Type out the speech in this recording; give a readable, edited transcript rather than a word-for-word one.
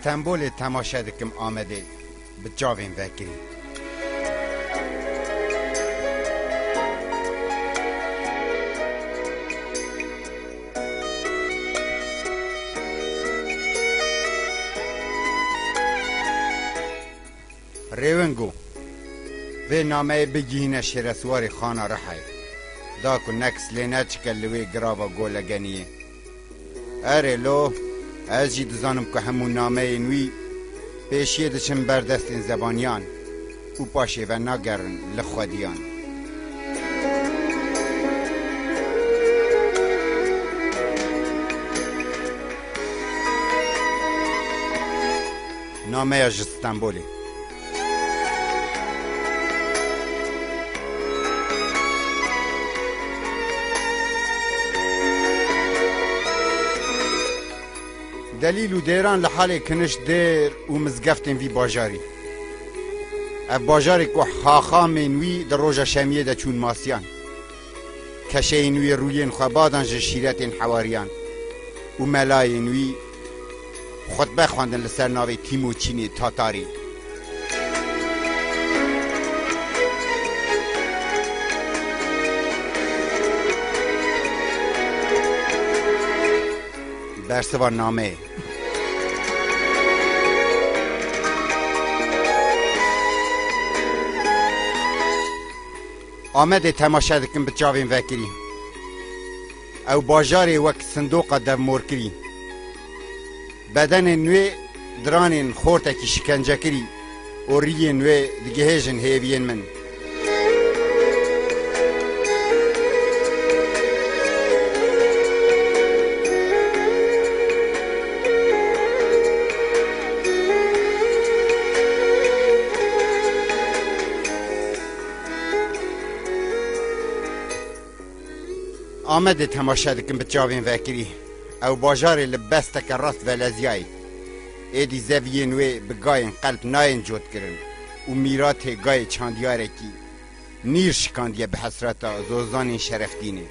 استنبول تماشا دکم آمده به جاوین وکری. ریونگو و نامه بگینه شرسوار خانه رحی داکو نکس لینه چکلوی گراوا گولگنیه. اره لو از جی دزانم که همون نامه نوی پیشیه دچم بردست این زبانیان او پاشه و نگرن لخودیان. نامه از استنبولی. دلیل و دیران لحال کنش دیر و مزگفتن وی باجاری. اف باجاری که حاخا منوی در روژا شمیه دا چون ماسیان. کشه نوی روین خوابادان جشیرت حواریان و ملای نوی خطبه خواندن لسر ناوی تیموچین تاتاری. برسوار نامه آمده تماشا دکم به جاوین وکری او باجاری وک صندوق در مور کری بدن نوی دران خورتکی شکنجه کری و ری نوی دگهیجن هیوین من. آمده تماشا دکم به جاوین وکری او باجاری لبستک راست و لزیای ایدی زویه نوی بگاین قلب ناین جود کرن و میرات گای چاندیاره کی نیر شکاندیه به حسرتا زوزان شرفتینه.